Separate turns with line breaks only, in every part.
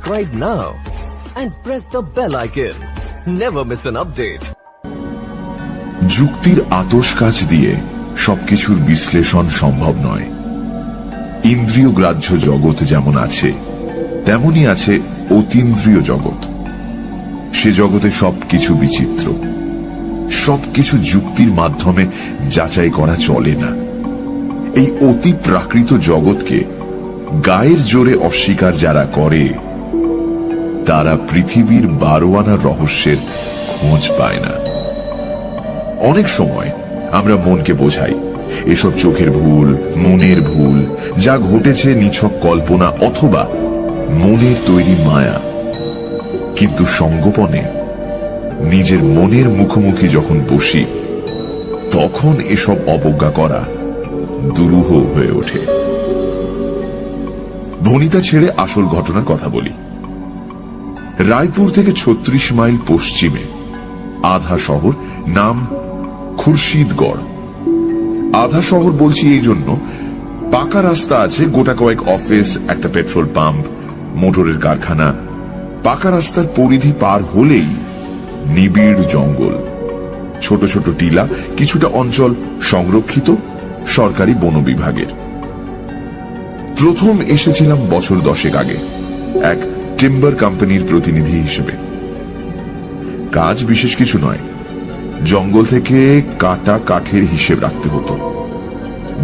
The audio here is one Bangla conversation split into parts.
subscribe now and press the bell icon. Never miss an update.
যুক্তির আতশকাচ দিয়ে সবকিছুর বিশ্লেষণ সম্ভব নয়। ইন্দ্রিয় গ্রাহ্য জগৎ যেমন আছে তেমনি আছে অতীন্দ্রিয় জগৎ। সে জগতে সবকিছু বিচিত্র, সবকিছু যুক্তির মাধ্যমে যাচাই করা চলে না। এই অতি প্রাকৃত জগৎকে গায়ের জোরে অস্বীকার যারা করে তারা পৃথিবীর 12 আনা রহস্যের খোঁজ পায় না। অনেক সময় আমরা মনকে বোঝাই এসব চোখের ভুল, মনের ভুল, যা ঘটেছে নিছক কল্পনা অথবা মনের তৈরি মায়া। কিন্তু সঙ্গোপনে নিজের মনের মুখোমুখি যখন বসি তখন এসব অবজ্ঞা করা দুরূহ হয়ে ওঠে। ভনিতা ছেড়ে আসল ঘটনার কথা বলি। রায়পুর থেকে 36 মাইল পশ্চিমে আধা শহর, নাম খুরশিদগড়। আধা শহর বলছি এই জন্য, পাকা রাস্তা আছে, গোটা কয়েক অফিস, একটা পেট্রোল পাম্প, মোটরের কারখানা। পাকা রাস্তার পরিধি পার হলেই নিবিড় জঙ্গল, ছোট ছোট টিলা, কিছুটা অঞ্চল সংরক্ষিত সরকারি বন বিভাগের। প্রথম এসেছিলাম বছর 10 আগে এক টিম্বার কোম্পানির প্রতিনিধি হিসেবে। কাজ বিশেষ কিছু নয়, জঙ্গল থেকে কাটা কাঠের হিসেব রাখতে হতো।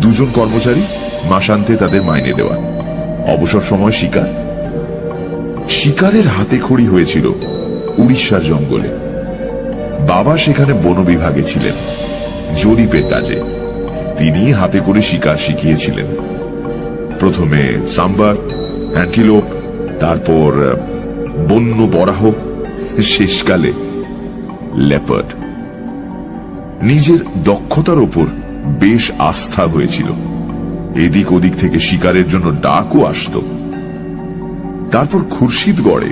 2 জন কর্মচারী, মাসান্তে তাদের মাইনে দেওয়া। অবসর সময় শিকার। শিকারের হাতে খড়ি হয়েছিল উড়িষ্যার জঙ্গলে। বাবা সেখানে বন বিভাগে ছিলেন, জরিপের কাজে। তিনি হাতে করে শিকার শিখিয়েছিলেন। প্রথমে সাম্বার, অ্যান্টিলোপ, তারপর বন্য বরাহ, শেষকালে লেপার্ড। নিজের দক্ষতার ওপর বেশ আস্থা হয়েছিল। এদিক ওদিক থেকে শিকারের জন্য ডাকও আসত। তারপর খুরশিদগড়ে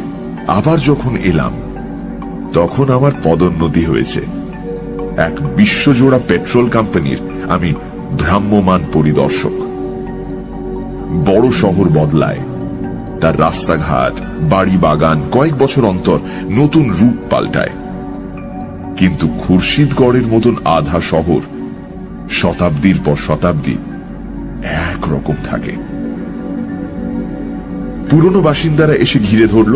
আবার যখন এলাম তখন আমার পদোন্নতি হয়েছে। এক বিশ্বজোড়া পেট্রোল কোম্পানির আমি ভ্রাম্যমান পরিদর্শক। বড় শহর বদলায়, তার রাস্তাঘাট, বাড়ি বাগান কয়েক বছর অন্তর নতুন রূপ পাল্টায়। কিন্তু খুরশিদগড়ের মতন আধা শহর শতাব্দীর পর শতাব্দী একরকম থাকে। পুরনো বাসিন্দারা এসে ঘিরে ধরল,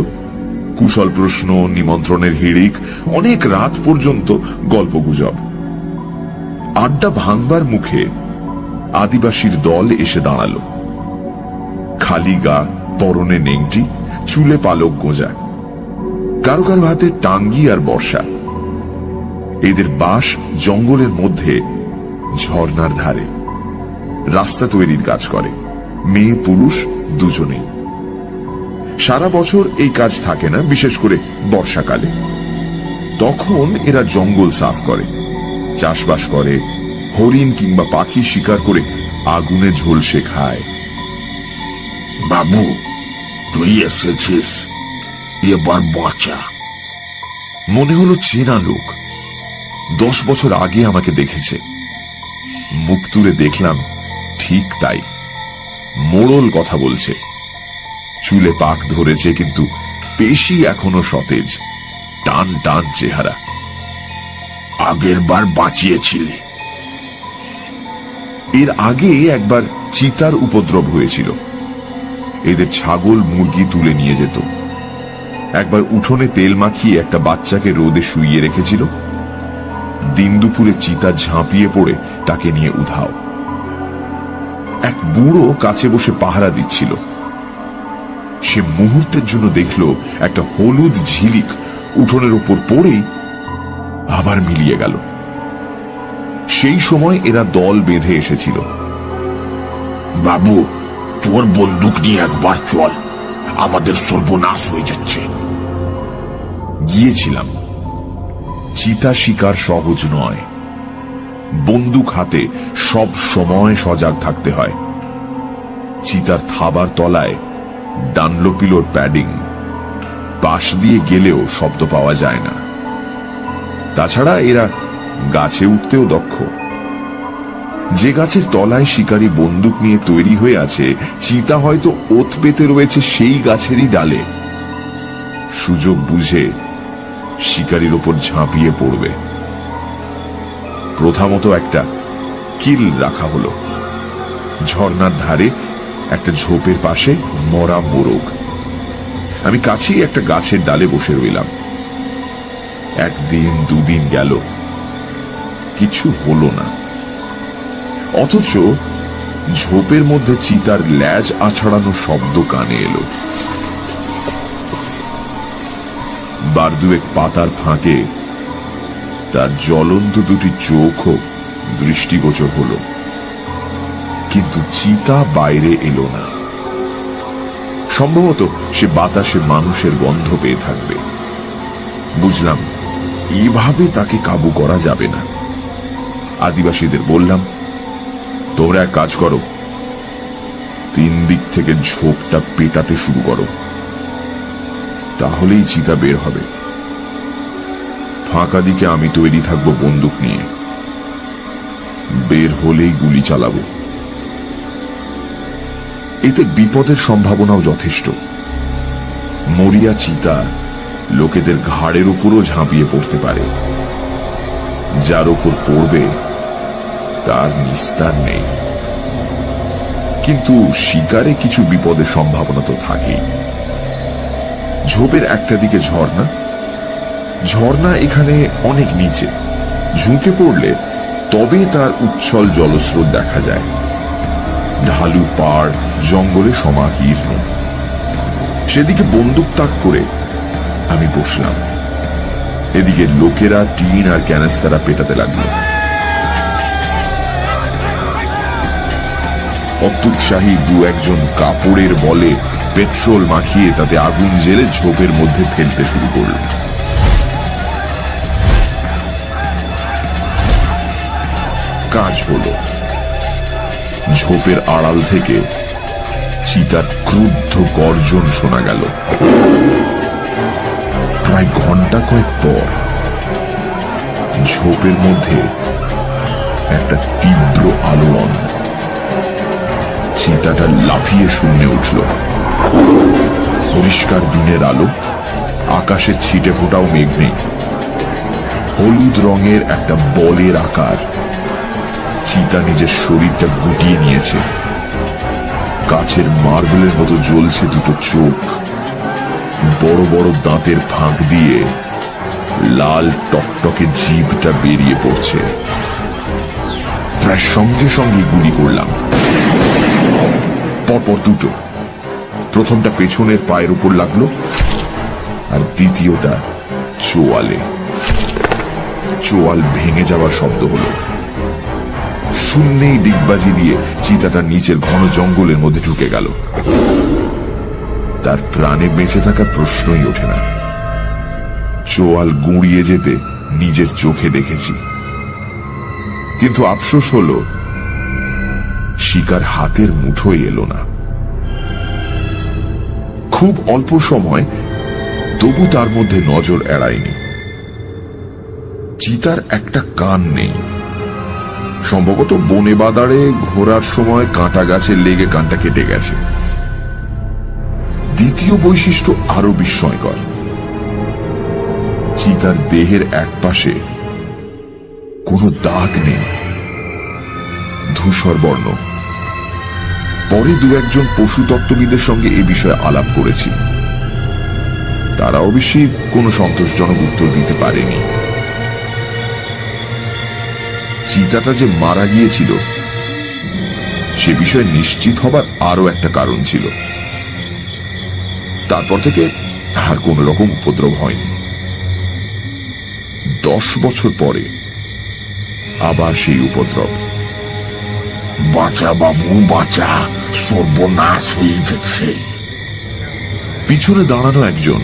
কুশল প্রশ্ন, নিমন্ত্রণের হিড়িক, অনেক রাত পর্যন্ত গল্পগুজব। আড্ডা ভাঙবার মুখে আদিবাসীর দল এসে দাঁড়ালো। খালি গা, পরনে নেংটি, চুলে পালক গোঁজা, কারো কারো হাতে টাঙ্গি আর বর্ষা। এদের বাস জঙ্গলের মধ্যে ঝর্ণার ধারে। রাস্তা তৈরির কাজ করে, মেয়ে পুরুষ দুজনেই। সারা বছর এই কাজ থাকে না, বিশেষ করে বর্ষাকালে। তখন এরা জঙ্গল সাফ করে, চাষবাস করে, হরিণ কিংবা পাখি শিকার করে আগুনে ঝলসে খায়।
বাবু, তুই এসেছিস, এবার বাঁচা।
মনে হলো চেনা লোক। 10 বছর আগে আমাকে দেখেছে। মুখ তুলে দেখলাম, ঠিক তাই, মোড়ল কথা বলছে। চুলে পাক ধরেছে, কিন্তু পেশি এখনো সতেজ, টান টান চেহারা।
আগের বার বাঁচিয়েছিলি।
এর আগে একবার চিতার উপদ্রব হয়েছিল। এদের ছাগল মুরগি তুলে নিয়ে যেত। একবার উঠোনে তেল মাখিয়ে একটা বাচ্চাকে রোদে শুইয়ে রেখেছিল। দিন দুপুরে চিতা ঝাঁপিয়ে পড়ে তাকে নিয়ে উধাও। এক বুড়ো কাছে বসে পাহারা দিচ্ছিল। সে মুহূর্তের জন্য দেখল একটা হলুদ ঝিলিক উঠোনের উপর পড়েই আবার মিলিয়ে গেল। সেই সময় এরা দল বেঁধে এসেছিল।
বাবু, তোর বন্দুক নিয়ে একবার চল, আমাদের সর্বনাশ হয়ে যাচ্ছে।
গিয়েছিলাম। চিতা শিকার সহজ নয়। বন্দুক হাতে সব সময় সজাগ থাকতে হয়। চিতার থাবার তলায় ডানলোপিলোর প্যাডিং, পাশ দিয়ে গেলেও শব্দ পাওয়া যায় না। তাছাড়া এরা গাছে উঠতেও দক্ষ। যে গাছের তলায় শিকারী বন্দুক নিয়ে তৈরি হয়ে আছে, চিতা হয়তো ওত পেতে রয়েছে সেই গাছেরই ডালে। সুযোগ বুঝে শিকারীর ওপর ঝাঁপিয়ে পড়বে। প্রথমত একটা কিল রাখা হলো। ঝর্ণার ধারে একটা ঝোপের পাশে মরা মোরগ। আমি কাছেই একটা গাছের ডালে বসে রইলাম। একদিন দুদিন গেল, কিছু হলো না। অথচ ঝোপের মধ্যে চিতার ল্যাজ আছড়ানো শব্দ কানে এলো। বার দুয়েক পাতার ফাঁকে তার জ্বলন্ত দুটি চোখও দৃষ্টিগোচর হলো, কিন্তু চিতা বাইরে এলো না। সম্ভবত সে বাতাসে মানুষের গন্ধ পেয়ে থাকবে। বুঝলাম এইভাবে তাকে কাবু করা যাবে না। আদিবাসীদের বললাম, তোমরা এক কাজ করো, 3 দিক থেকে ঝোপটা পেটাতে শুরু করো, তাহলেই চিতা বের হবে। ফাঁকা দিকে আমি তৈরি থাকবো বন্দুক নিয়ে, বের হলেই গুলি চালাবো। এতে বিপদের সম্ভাবনাও যথেষ্ট। মরিয়া চিতা লোকেদের ঘাড়ের উপরও ঝাঁপিয়ে পড়তে পারে। যার উপর পড়বে তার নিস্তার নেই। কিন্তু শিকারে কিছু বিপদের সম্ভাবনা তো থাকেই। ঝোপের একটা দিকে ঝর্ণা। ঝর্ণা এখানে অনেক নিচে, ঝুঁকে পড়লে তবে তার উচ্ছল জলস্রোত দেখা যায়। ঢালু পাড় জঙ্গলে সমাকীর্ণ। সেদিকে বন্দুক তাক করে আমি বসলাম। এদিকে লোকেরা টিন আর ক্যানেস্তারা পেটাতে লাগলো। অত্যুৎসাহী 2-1 কাপড়ের বলে পেট্রোল মাখিয়ে তাতে আগুন জেলে ঝোপের মধ্যে ফেলতে শুরু করল। কাজ হলো। ঝোপের আড়াল থেকে চিতার ক্রুদ্ধ গর্জন শোনা গেল। প্রায় ঘন্টা কয়েক পর ঝোপের মধ্যে একটা তীব্র আলোড়ন। চিতাটা লাফিয়ে শূন্যে উঠল। পরিষ্কার দিনের আলো, আকাশে ছিটে ফোটাও মেঘ নেই। হলুদ রঙের একটা বলের আকার। চিতা নিজের শরীরটা গুটিয়ে নিয়েছে। কাছের মার্বেলের মতো জ্বলছে দুটো চোখ। বড় বড় দাঁতের ফাঁক দিয়ে লাল টকটকে জিভটা বেরিয়ে পড়ছে। প্রায় সঙ্গে সঙ্গে গুলি করলাম, পরপর দুটো। প্রথমটা পেছনের পায়ের উপর লাগলো, আর দ্বিতীয়টা চোয়ালে। চোয়াল ভেঙে যাওয়ার শব্দ হলো। শূন্যেই ডিগবাজি দিয়ে চিতাটা নিচের ঘন জঙ্গলের মধ্যে ঢুকে গেল। তার প্রাণে বেঁচে থাকার প্রশ্নই ওঠে না। চোয়াল গুঁড়িয়ে যেতে নিজের চোখে দেখেছি, কিন্তু আফসোস হলো শিকার হাতের মুঠোয় এলো না। খুব অল্প সময়, তবু তার মধ্যে নজর এড়ায়নি। চিতার একটা কান নেই। সম্ভবত বনে বাদারে ঘোরার সময় কাঁটা গাছে লেগে কানটা কেটে গেছে। দ্বিতীয় বৈশিষ্ট্য আরো বিস্ময়কর। চিতার দেহের একপাশে কোনো দাগ নেই, ধূসর বর্ণ। পরে 2-1 পশুতত্ত্ববিদের সঙ্গে এ বিষয়ে আলাপ করেছি। তারা অবশ্যই কোনো সন্তোষজনক উত্তর দিতে পারেনি। চিতাটা যে মারা গিয়েছিল সে বিষয়ে নিশ্চিত হবার আরো একটা কারণ ছিল। তারপর থেকে আর কোন রকম উপদ্রব হয়নি। 10 বছর পরে আবার সেই উপদ্রব।
বাঁচা বাবু বাঁচা, সর্বনাশ হয়ে যাচ্ছে।
পিছনে দাঁড়ানো একজন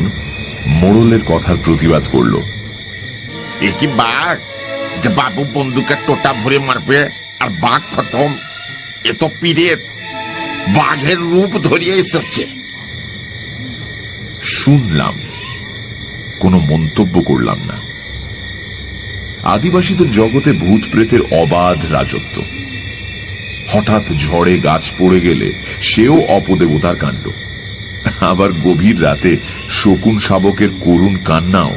মোড়লের কথার প্রতিবাদ করল।
এ কি বাঘ যে বাবু বন্দুকের টোটা ভরে মারবে আর বাঘ খতম? এ তো পিরেত, বাঘের রূপ ধরিয়ে এসেছে।
শুনলাম, কোনো মন্তব্য করলাম না। আদিবাসীদের জগতে ভূত প্রেতের অবাধ রাজত্ব। হঠাৎ ঝড়ে গাছ পড়ে গেলে সেও অপদেবতার কাণ্ড। আবার গভীর রাতে শকুন শাবকের করুণ কান্নাও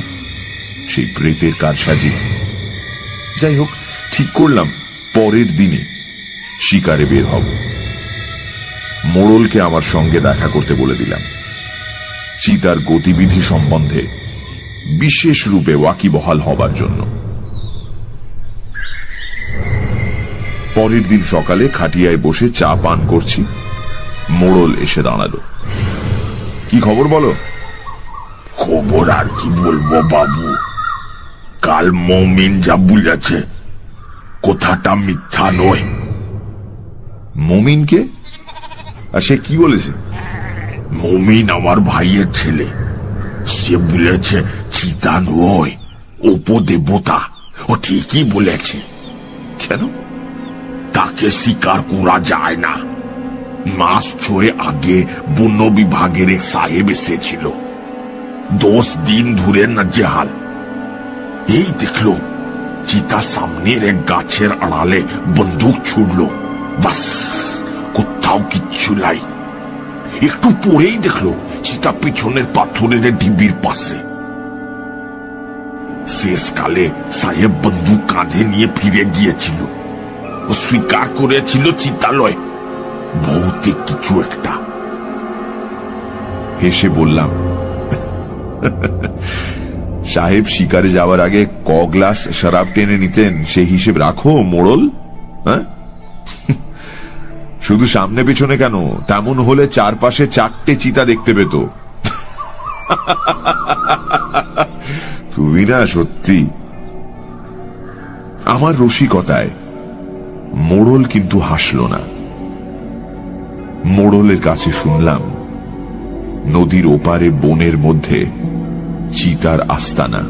সেই প্রেতের কারসাজি। যাই হোক, ঠিক করলাম পরের দিনে শিকারে বের হব। মোড়লকে আমার সঙ্গে দেখা করতে বলে দিলাম, চিতার গতিবিধি সম্বন্ধে বিশেষ রূপে ওয়াকিবহাল হবার জন্য। পরের দিন সকালে খাটিয়ায় বসে চা পান করছি, মোড়ল এসে দাঁড়ালো। কি খবর বলো?
খবর আর কি বলবো বাবু, কাল মমিন যা বলেছে কথাটা মিথ্যা নয়।
মমিনকে? আর সে কি বলেছে?
মমিন আমার ভাইয়ের ছেলে, সে বলেছে চিতা নয়, উপদেবতা। ও ঠিকই বলেছে।
কেন?
তাকে স্বীকার করা যায় না। মাস 6 আগে বন্য বিভাগের এক সাহেব এসেছিল, 10 দিন ধরে নাজেহাল। এই দেখলো চিতা সামনের এক গাছের আড়ালে বন্দুক ছুড়লো, বাস কোথাও কিচ্ছু নাই। একটু পরেই দেখলো চিতা পিছনের পাথরের ঢিবির পাশে। শেষকালে সাহেব বন্দুক কাঁধে নিয়ে ফিরে গিয়েছিল। ও স্বীকার করেছিল চিতালয়, ভৌতিক কিছু একটা।
হেসে বললাম, সাহেব শিকারে যাওয়ার আগে ক গ্লাস শরাব টেনে নিতেন সেই হিসেব রাখো মোড়ল। হ্যাঁ, শুধু সামনে পেছনে কেন, তেমন হলে চারপাশে 4টে চিতা দেখতে পেত। তুমি না সত্যি। আমার রসিকতায় মোড়ল কিন্তু হাসল না। মোড়লের কাছে শুনলাম নদীর ওপারে বনের মধ্যে চিতার আস্তানা।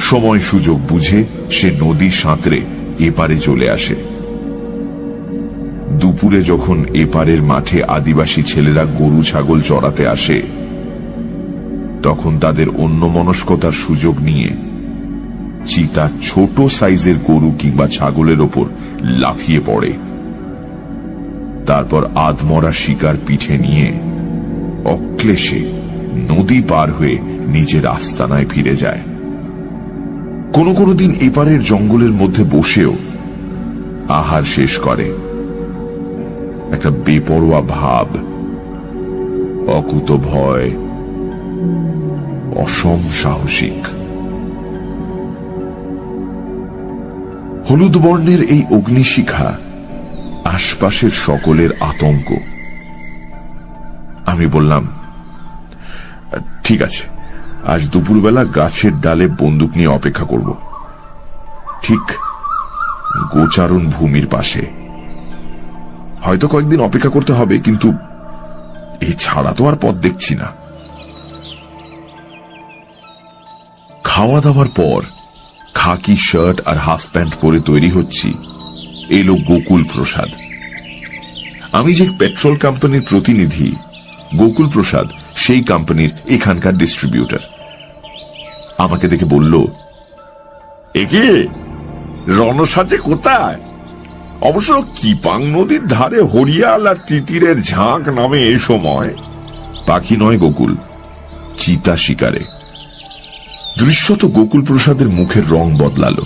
সময় সুযোগ বুঝে সে নদী সাঁতরে এপারে চলে আসে। দুপুরে যখন এপারের মাঠে আদিবাসী ছেলেরা গরু ছাগল চড়াতে আসে, তখন তাদের অন্যমনস্কতার সুযোগ নিয়ে চিতা ছোট সাইজের গরু কিংবা ছাগলের ওপর লাফিয়ে পড়ে। তারপর আধমরা শিকার পিঠে নিয়ে অক্লেশে নদী পার হয়ে নিজের আস্তানায় ফিরে যায়। কোনো কোনো দিন এপারের জঙ্গলের মধ্যে বসেও আহার শেষ করে। একটা বেপরোয়া ভাব, অকুত ভয়, অসম সাহসিক। হলুদ বর্ণের এই অগ্নিশিখা আশপাশের সকলের আতঙ্ক। আমি বললাম, ঠিক আছে, আজ দুপুরবেলা গাছের ডালে বন্দুক নিয়ে অপেক্ষা করব, ঠিক গোচারণ ভূমির পাশে। হয়তো কয়েকদিন অপেক্ষা করতে হবে, কিন্তু এই ছাড়া তো আর পথ দেখছি না। খাওয়া দাওয়ার পর খাকি শার্ট আর হাফ প্যান্ট পরে তৈরি হচ্ছি, এলো গোকুল প্রসাদ। আমি যে পেট্রোল কোম্পানির প্রতিনিধি, গোকুল প্রসাদ সেই কোম্পানির এখানকার ডিস্ট্রিবিউটর। আমাকে দেখে বলল,
একে রণসাজে কোথায়? অবশ্য কিপাং নদীর ধারে হরিয়াল আর তিতিরের ঝাঁক নামে এই সময়।
পাখি নয় গোকুল, চিতা শিকারে। দৃশ্যত গোকুল প্রসাদের মুখের রং বদলালো।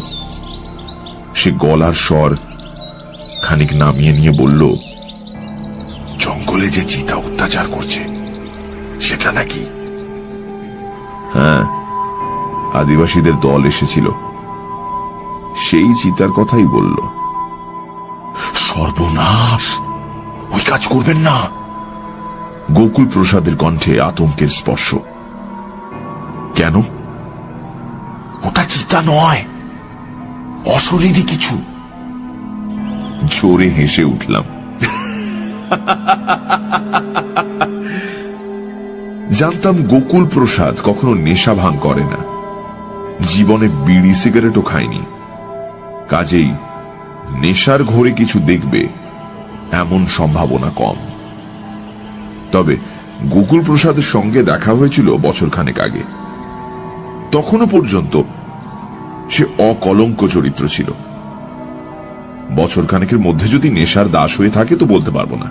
সে গলার স্বর খানিক নামিয়ে নিয়ে বলল,
জঙ্গলে যে চিতা অত্যাচার করছে সেটা নাকি?
হ্যাঁ, আদিবাসীদের দল এসেছিল, সেই চিতার কথাই বলল।
সর্বনাশ, ওই কাজ করবেন না।
গোকুল প্রসাদের কণ্ঠে আতঙ্কের স্পর্শ। কেন?
ওটা চিতা নয়, অশরীরী কিছু।
জোরে হেসে উঠলাম। জানতাম গোকুল প্রসাদ কখনো নেশা ভাঙ করে না, জীবনে বিড়ি সিগারেটও খায়নি। কাজেই নেশার ঘোরে কিছু দেখবে এমন সম্ভাবনা কম। তবে গোকুল প্রসাদের সঙ্গে দেখা হয়েছিল বছরখানেক আগে। তখনও পর্যন্ত সে অকলঙ্ক চরিত্র ছিল। বছরখানেকের মধ্যে যদি নেশার দাস হয়ে থাকে তো বলতে পারবো না।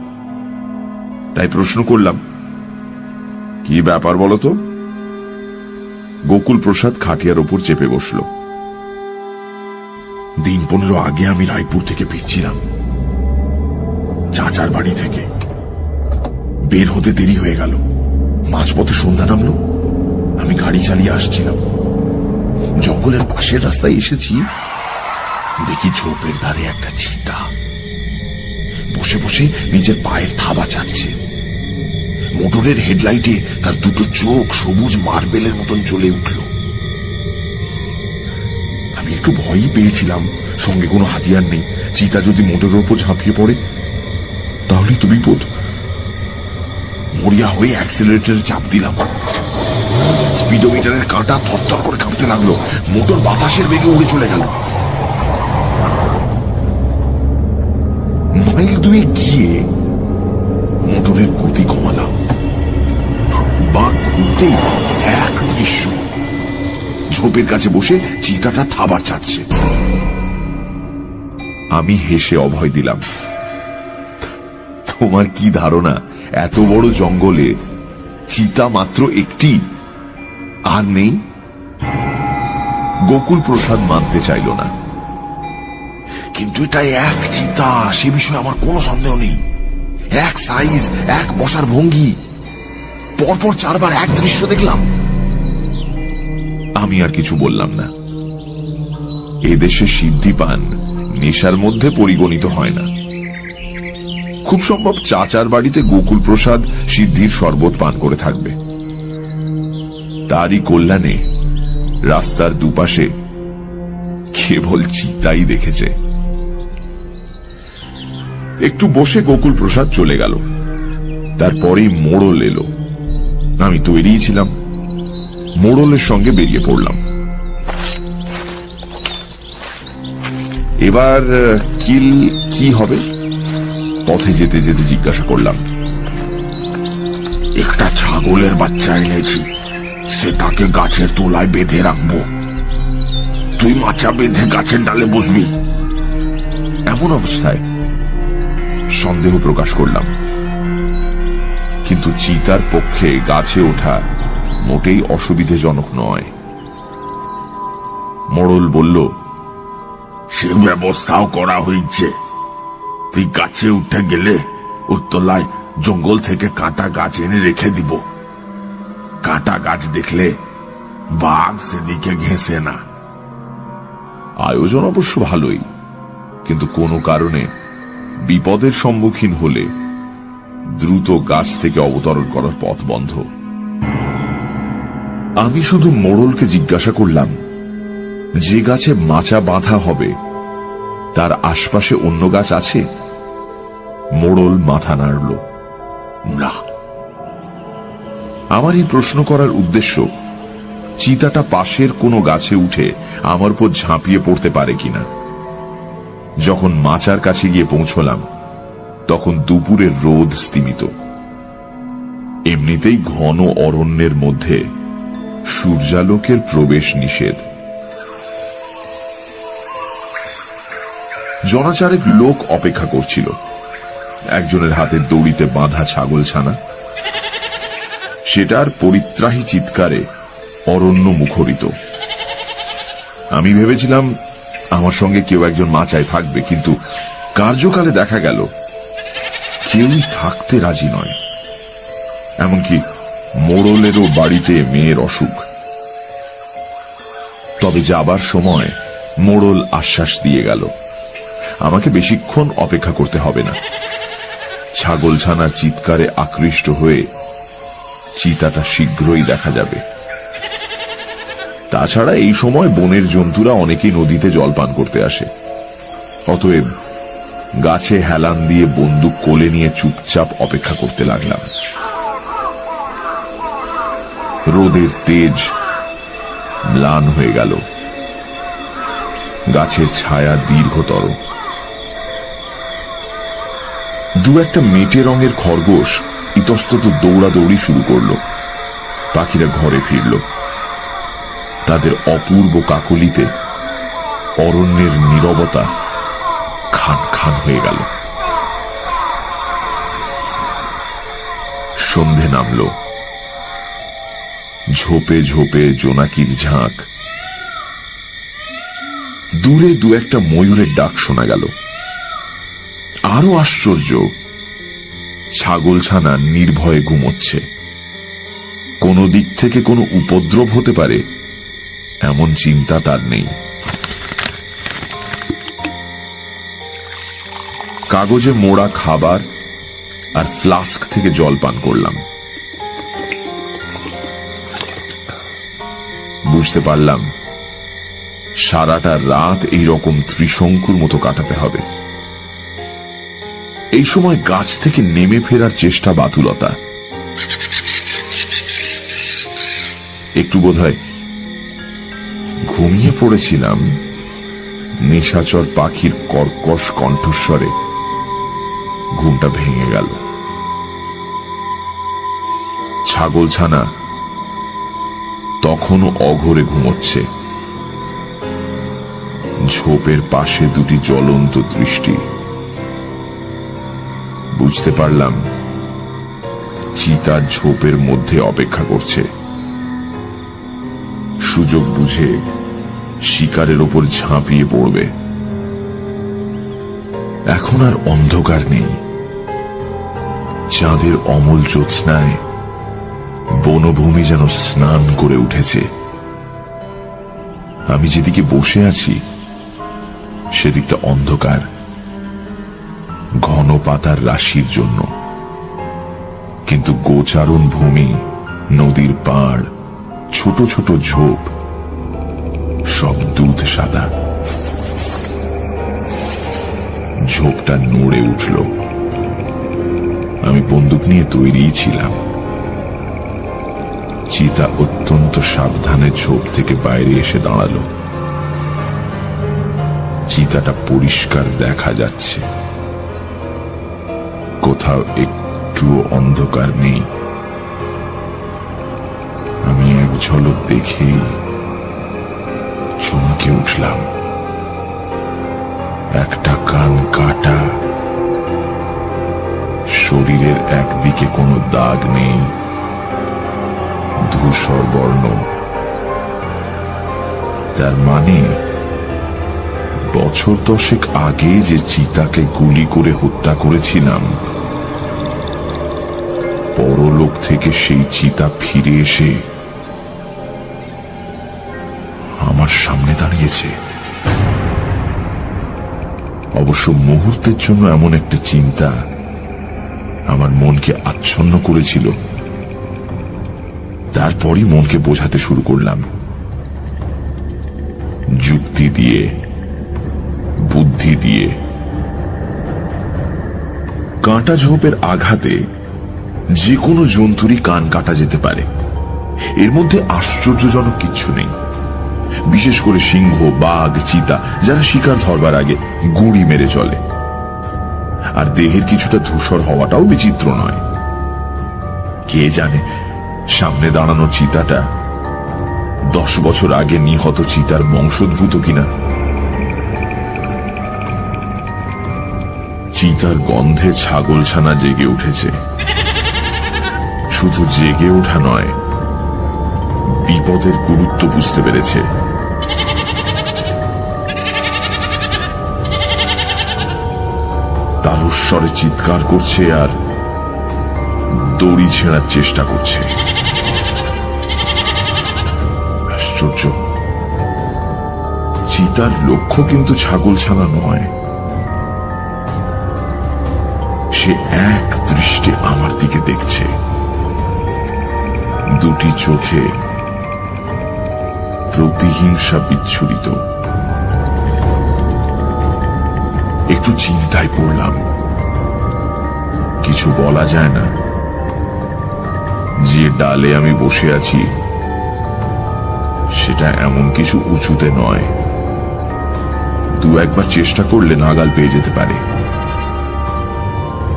তাই প্রশ্ন করলাম, কি ব্যাপার বলো তো? গোকুল প্রসাদ খাটিয়ার ওপর চেপে বসল।
দিন 15 আগে আমি রায়পুর থেকে ফিরছিলাম, চাচার বাড়ি থেকে। বের হতে দেরি হয়ে গেল, মাঝপথে সন্ধ্যা নামলো। আমি গাড়ি চালিয়ে আসছিলাম, জঙ্গলের পাশের রাস্তায় এসেছি। দেখি ঝোপের ধারে একটা চিতা বসে বসে নিজের পায়ের থাবা চাটছে। মোটরের হেডলাইটে তার দুটো চোখ সবুজ মার্বেলের মতন জ্বলে উঠল। আমি একটু ভয়ই পেয়েছিলাম, সঙ্গে কোনো হাতিয়ার নেই। চিতা যদি মোটরের উপর ঝাঁপিয়ে পড়ে তাহলে তো বিপদ। মরিয়া হয়ে অ্যাক্সিলারেটরে চাপ দিলাম। স্পিডোমিটারের কাঁটা থরথর করে কাঁপতে লাগলো। মোটর বাতাসের বেগে উড়ে চলে গেল। মাইল 2 গিয়ে মোটরের গতি কমালাম। বাঁক ঘুরতেই এক দৃশ্য, ঝোপের কাছে বসে চিতাটা থাবার চাটছে।
আমি হেসে অভয় দিলাম। তোমার কি ধারণা এত বড় জঙ্গলে চিতা মাত্র একটি, আর নেই? গোকুল প্রসাদ মানতে চাইল না।
কিন্তু এটা এক চিতা, সে বিষয়ে আমার কোনো সন্দেহ নেই। এক সাইজ, এক বসার ভঙ্গি, পরপর 4 বার এক দৃশ্য দেখলাম।
আমি আর কিছু বললাম না। এদেশে সিদ্ধি পান নেশার মধ্যে পরিগণিত হয় না। খুব সম্ভব চাচার বাড়িতে গোকুল প্রসাদ সিদ্ধির শরবত পান করে থাকবে। তারই কল্যাণে রাস্তার দুপাশে কেবল চিতাই দেখেছে। একটু বসে গোকুল প্রসাদ চলে গেল। তারপরেই মোড়ল এলো। আমি তৈরিই ছিলাম, মোড়লের সঙ্গে বেরিয়ে পড়লাম। এবার কিল কি হবে? পথে যেতে যেতে জিজ্ঞাসা করলাম।
একটা ছাগলের বাচ্চা এনেছি, সেটাকে গাছের তলায় বেঁধে রাখবো। তুই মাচা বেঁধে গাছের ডালে বসবি।
এমন অবস্থায় সন্দেহ প্রকাশ করলাম, কিন্তু চিতার পক্ষে গাছে ওঠা মোটেই অসুবিধাজনক নয়। মোড়ল বলল,
সে ব্যবস্থাও করা হয়েছে। তুই গাছে উঠে গেলে ওর তলায় জঙ্গল থেকে কাঁটা গাছ এনে রেখে দিব। কাঁটা গাছ দেখলে বাঘ সেদিকে ঘেঁষে না।
আয়োজন অবশ্য ভালোই, কিন্তু কোনো কারণে বিপদের সম্মুখীন হলে দ্রুত গাছ থেকে অবতরণ করার পথ বন্ধ। আমি শুধু মোড়লকে জিজ্ঞাসা করলাম, যে গাছে মাচা বাঁধা হবে তার আশপাশে অন্য গাছ আছে? মোড়ল মাথা নাড়ল,
না।
আমার এই প্রশ্ন করার উদ্দেশ্য, চিতাটা পাশের কোনো গাছে উঠে আমার উপর ঝাঁপিয়ে পড়তে পারে কিনা। যখন মাচার কাছে গিয়ে পৌঁছলাম তখন দুপুরের রোদ স্তিমিত। এমনিতেই ঘন অরণ্যের মধ্যে সূর্যালোকের প্রবেশ নিষেধ। জনাচারেক লোক অপেক্ষা করছিল। একজনের হাতে দড়িতে বাঁধা ছাগল ছানা, সেটার পরিত্রাহী চিৎকারে অরণ্য মুখরিত। আমি ভেবেছিলাম আমার সঙ্গে কেউ একজন মাচায় থাকবে, কিন্তু কার্যকালে দেখা গেল কেউই থাকতে রাজি নয়। এমনকি মোড়লেরও বাড়িতে মেয়ের অসুখ। তবে যাবার সময় মোড়ল আশ্বাস দিয়ে গেল, আমাকে বেশিক্ষণ অপেক্ষা করতে হবে না। ছাগলছানা চিৎকারে আকৃষ্ট হয়ে চিতাটা শীঘ্রই দেখা যাবে। তাছাড়া এই সময় বনের জন্তুরা অনেকেই নদীতে জল পান করতে আসে। অতএব গাছে হেলান দিয়ে বন্দুক কোলে নিয়ে চুপচাপ অপেক্ষা করতে লাগলাম। রোদের তেজ ম্লান হয়ে গেল। গাছের ছায়া দীর্ঘতর। দু একটা মেটে রঙের খরগোশ ইতস্তত দৌড়াদৌড়ি শুরু করল। পাখিরা ঘরে ফিরল। তাদের অপূর্ব কাকলিতে অরণ্যের নীরবতা খান খান হয়ে গেল। সন্ধে নামল। ঝোপে ঝোপে জোনাকির ঝাঁক। দূরে দু একটা ময়ূরের ডাক শোনা গেল। আরো আশ্চর্য, ছাগলছানা নির্ভয়ে ঘুমোচ্ছে। কোনো দিক থেকে কোনো উপদ্রব হতে পারে এমন চিন্তা তার নেই। কাগজে মোড়া খাবার আর ফ্লাস্ক থেকে জল পান করলাম। বুঝতে পারলাম সারাটা রাত এই রকম ত্রিশঙ্কুর মতো কাটাতে হবে। এই সময় গাছ থেকে নেমে ফেরার চেষ্টা বাতুলতা। একটু বোধহয় ঘুমিয়ে পড়েছিলাম। নিশাচর পাখির কর্কশ কণ্ঠস্বরে ঘুমটা ভেঙে গেল। ছাগলছানা তখনও অঘরে ঘুমোচ্ছে। ঝোপের পাশে দুটি জ্বলন্ত দৃষ্টি। বুঝতে পারলাম চিতা ঝোপের মধ্যে অপেক্ষা করছে। সুযোগ বুঝে শিকারের ওপর ঝাঁপিয়ে পড়বে। এখন আর অন্ধকার নেই। চাঁদের অমল জ্যোৎস্নায় বনভূমি যেন স্নান করে উঠেছে। আমি যেদিকে বসে আছি সেদিকটা অন্ধকার, ঘন পাতার রাশির জন্য। কিন্তু গোচারণ ভূমি, নদীর পাড়, ছোট ছোট ঝোপ সব দুধ সাদা। ঝোপটা নড়ে উঠল। আমি বন্দুক নিয়ে তৈরি ছিলাম। চিতা অত্যন্ত সাবধানে ঝোপ থেকে বাইরে এসে দাঁড়ালো। চিতাটা পরিষ্কার দেখা যাচ্ছে। কোথাও একটু অন্ধকার নেই। আমি এক ঝলক দেখেই চমকে উঠলাম। একটা কান কাটা, শরীরের একদিকে কোনো দাগ নেই, ধূসর বর্ণ। তার মানে বছর 10 আগে যে চিতাকে গুলি করে হত্যা করেছিলাম, পরলোক থেকে সেই চিতা ফিরে এসে আমার সামনে দাঁড়িয়েছে। অবশ্য মুহূর্তের জন্য এমন একটা চিন্তা আমার মনকে আচ্ছন্ন করেছিল। তারপরই মনকে বোঝাতে শুরু করলাম, যুক্তি দিয়ে, বুদ্ধি দিয়ে। কাঁটা ঝোপের আঘাতে যে কোনো জন্তুরই কান কাটা যেতে পারে। এর মধ্যে আশ্চর্যজনক কিচ্ছু নেই। বিশেষ করে সিংহ, বাঘ, চিতা যারা শিকার ধরবার আগে গুঁড়ি মেরে চলে। আর দেহের কিছুটা ধূসর হওয়াটাও বিচিত্র নয়। কে জানে সামনে দাঁড়ানো চিতাটা 10 বছর আগে নিহত চিতার বংশোদ্ভূত কিনা। চিতার গন্ধে ছাগলছানা জেগে উঠেছে। শুধু জেগে ওঠা নয়, বিপদের গুরুত্ব বুঝতে পেরেছে। তার উৎস্বরে চিৎকার করছে আর দড়ি ছেঁড়ার চেষ্টা করছে। আশ্চর্য, চিতার লক্ষ্য কিন্তু ছাগলছানা নয়। সে এক দৃষ্টে আমার দিকে দেখছে। দুটি চোখে প্রতিহিংসা বিচ্ছুরিত। একটু চিন্তায় পড়লাম। কিছু বলা যায় না। যে ডালে আমি বসে আছি সেটা এমন কিছু উঁচুতে নয়। দু একবার চেষ্টা করলে নাগাল পেয়ে যেতে পারে।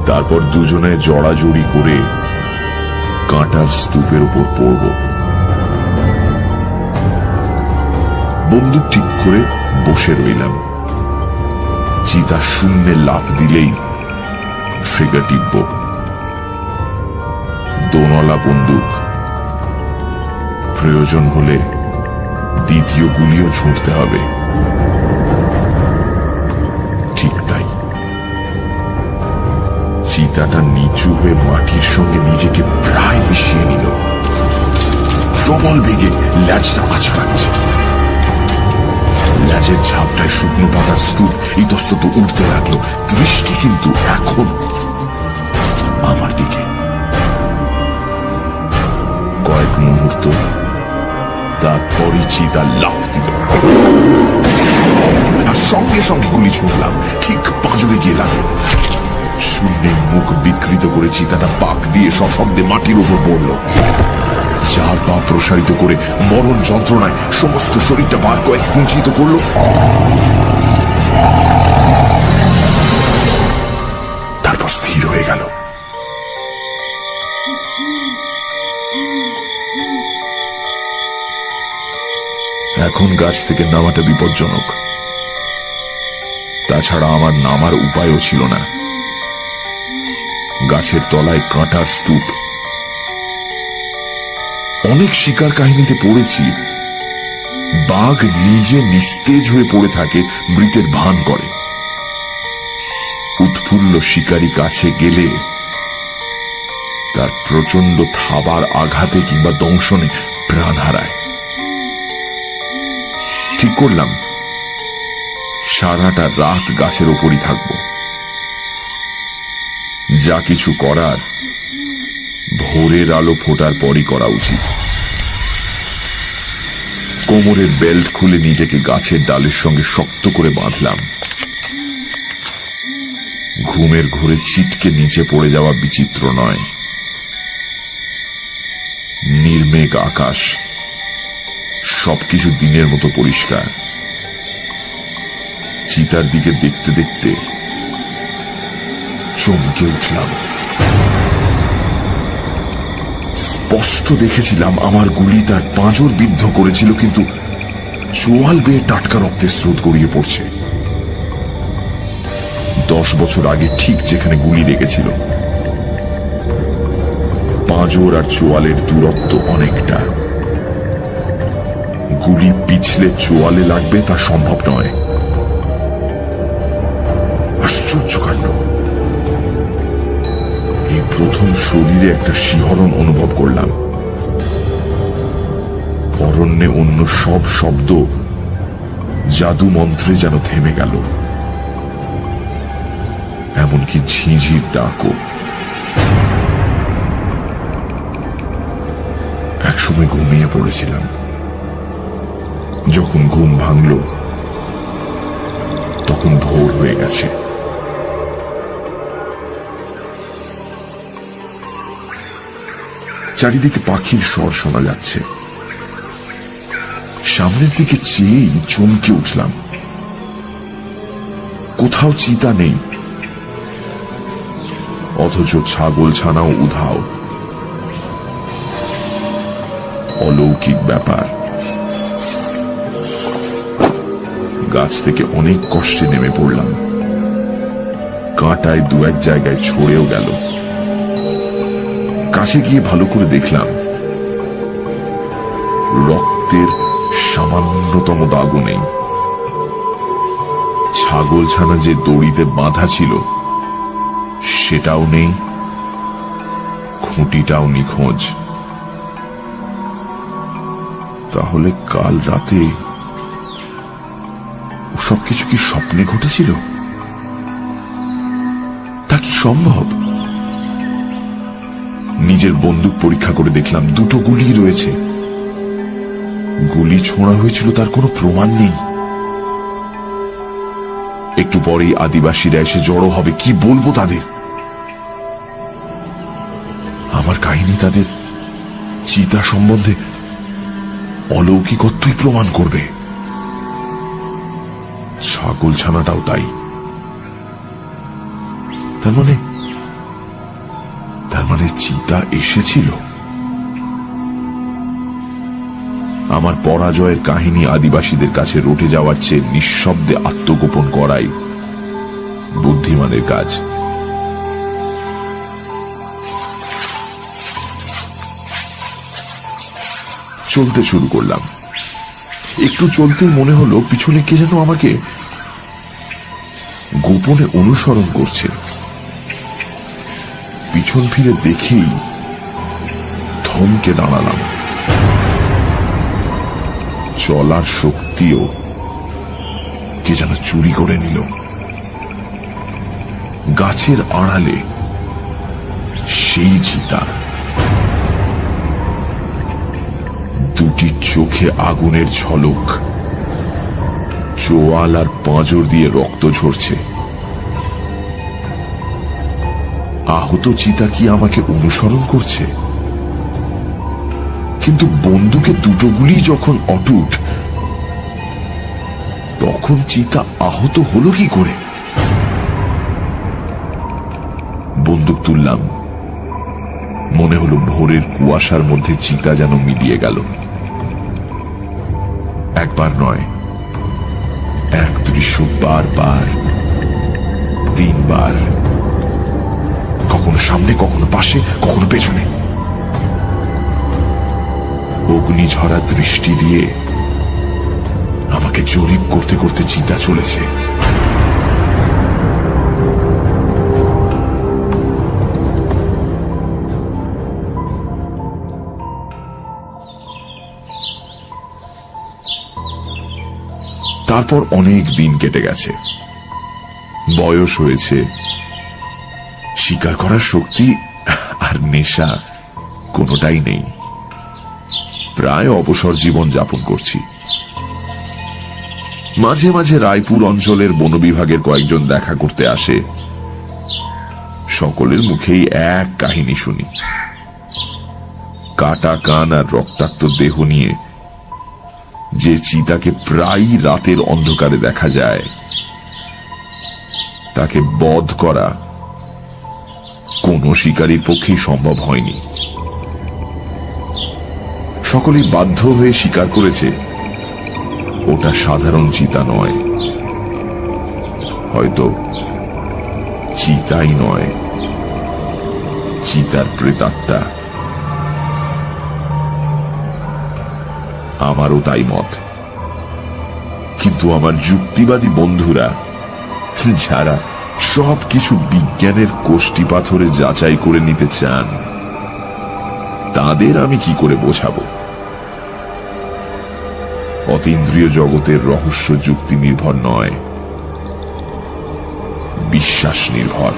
তারপর দুজনে জড়াজড়ি করে কাঁটার স্তূপের উপর পড়ব। বন্দুক ঠিক করে বসে রইলাম। চিতা শূন্যে লাফ দিলেই ট্রিগার টিপব। দোনলা বন্দুক, প্রয়োজন হলে দ্বিতীয় গুলিও ছুঁড়তে হবে। ঠিক তাই, চিতাটা নিচু হয়ে মাটির সঙ্গে নিজেকে প্রায় মিশিয়ে নিল। প্রবল বেগে ল্যাজটা আছড়াচ্ছে। ল্যাজের ঝাপটায় শুকনো পাতার স্তূপ ইতস্তত উঠতে লাগলো। দৃষ্টি কিন্তু এখন আমার দিকে। কয়েক মুহূর্ত, তারপরই চিতা লাফ দিল, আর সঙ্গে সঙ্গে গুলি ছুঁড়লাম। ঠিক পাঁজরে গিয়ে লাগলো। শূন্যে মুখ বিকৃত করে চিতাটা পাক দিয়ে সশব্দে মাটির উপর পড়ল। চার পা প্রসারিত করে মরণ যন্ত্রণায় সমস্ত শরীরটা বার কয়েক কুঞ্চিত করল। তারপর স্থির হয়ে গেল। এখন গাছ থেকে নামাটা বিপজ্জনক। তাছাড়া আমার নামার উপায়ও ছিল না। গাছের তলায় কাঁটার স্তূপ। অনেক শিকার কাহিনীতে পড়েছি, বাঘ নিজে নিস্তেজ হয়ে পড়ে থাকে, মৃতের ভান করে। উৎফুল্ল শিকারী কাছে গেলে তার প্রচন্ড থাবার আঘাতে কিংবা দংশনে প্রাণ হারায়। ঠিক করলাম সারাটা রাত গাছের ওপরই থাকব। যা কিছু করার ভোরের আলো ফোটার পরই করা উচিত। কোমরের বেল্ট খুলে নিজেকে গাছের ডালের সঙ্গে শক্ত করে বাঁধলাম। ঘুমের ঘোরে ছিটকে নিচে পড়ে যাওয়া বিচিত্র নয়। নির্মেঘ আকাশ, সবকিছু দিনের মতো পরিষ্কার। চিতার দিকে দেখতে দেখতে চমকে উঠলাম। স্পষ্ট দেখেছিলাম আমার গুলি তার পাঁজর বিদ্ধ করেছিল, কিন্তু চোয়াল বেয়ে টাটকা রক্তের স্রোত গড়িয়ে পড়ছে। 10 বছর আগে ঠিক যেখানে গুলি লেগেছিল। পাঁজর আর চোয়ালের দূরত্ব অনেকটা। গুলি পিছলে চোয়ালে লাগবে তা সম্ভব নয়। আশ্চর্য কাণ্ড। এই প্রথম শরীরে একটা শিহরণ অনুভব করলাম। অরণ্যে অন্য সব শব্দ জাদু মন্ত্রে যেন থেমে গেল, এমনকি ঝিঁঝির ডাকও। একসময় ঘুমিয়ে পড়েছিলাম। যখন ঘুম ভাঙল তখন ভোর হয়ে গেছে। চারিদিকে পাখির স্বর শোনা যাচ্ছে। সামনের দিকে চেয়েই চমকে উঠলাম। কোথাও চিতা নেই, অথচ ছাগল ছানাও উধাও। অলৌকিক ব্যাপার। গাছ থেকে অনেক কষ্টে নেমে পড়লাম। কাঁটায় দু এক জায়গায় ছড়েও গেল। কাছে গিয়ে ভালো করে দেখলাম রক্তের সামান্যতম দাগও নেই। ছাগল ছানা যে দড়িতে বাঁধা ছিল সেটাও নেই, খুঁটিটাও নিখোঁজ। তাহলে কাল রাতে সবকিছু কি স্বপ্নে ঘটেছিল? তা কি সম্ভব? নিজের বন্দুক পরীক্ষা করে দেখলাম দুটো গুলি রয়েছে। গুলি ছোঁড়া হয়েছিল তার কোনো প্রমাণ নেই। একটু পরেই আদিবাসীরা এসে জড়ো হবে, কি বলবো তাদের? আমার কাহিনী তাদের চিতা সম্বন্ধে অলৌকিকত্বই প্রমাণ করবে। ছাগল ছানাটাও তাই। তার মানে চিতা এসেছিল। আমার পরাজয়ের কাহিনী আদিবাসীদের কাছে রটে যাওয়ার চেয়ে নিঃশব্দে আত্মগোপন করাই বুদ্ধিমানের কাজ। চলতে শুরু করলাম। একটু চলতেই মনে হলো পিছনে কে যেন আমাকে গোপনে অনুসরণ করছে। পিছন ফিরে দেখেই থমকে দাঁড়ালাম। চলার শক্তিও কে যেন চুরি করে নিল। গাছের আড়ালে সেই চিতা, দুটি চোখে আগুনের ঝলক, চোয়াল আর পাঁজর দিয়ে রক্ত ঝরছে। আহত চিতা কি আমাকে অনুসরণ করছে? কিন্তু বন্দুকে দুটো গুলি যখন অটুট, তখন চিতা আহত হলো কি করে? বন্দুক তুললাম। মনে হলো ভোরের কুয়াশার মধ্যে চিতা যেন মিলিয়ে গেল। একবার নয়, এক দৃশ্য বারবার, তিনবার, কখনো সামনে, কখনো পাশে, কখনো পেছনে। অগ্নিঝরা দৃষ্টি দিয়ে আমাকে জরিপ করতে করতে চিতা চলেছে। তারপর অনেক দিন কেটে গেছে, বয়স হয়েছে, শিকার করার শক্তি আর নেশা কোনোটাই নেই। প্রায় অবসর জীবন যাপন করছি। মাঝে মাঝে রায়পুর অঞ্চলের বন বিভাগের কয়েকজন দেখা করতে আসে। সকলের মুখেই এক কাহিনী শুনি। কাটা কান আর রক্তাক্ত দেহ নিয়ে যে চিতাকে প্রায়ই রাতের অন্ধকারে দেখা যায়, তাকে বধ করা কোন শিকারীর পক্ষেই সম্ভব হয়নি। সকলেই বাধ্য হয়ে স্বীকার করেছে ওটা সাধারণ চিতা নয়, হয়তো চিতাই নয়, চিতার প্রেতাত্মা। আমারও তাই মত। কিন্তু আমার যুক্তিবাদী বন্ধুরা, যারা সবকিছু বিজ্ঞানের কোষ্টি পাথরে যাচাই করে নিতে চান, তাদের আমি কি করে বোঝাবো? অতীন্দ্রিয় জগতের রহস্য যুক্তি নির্ভর নয়, বিশ্বাস নির্ভর।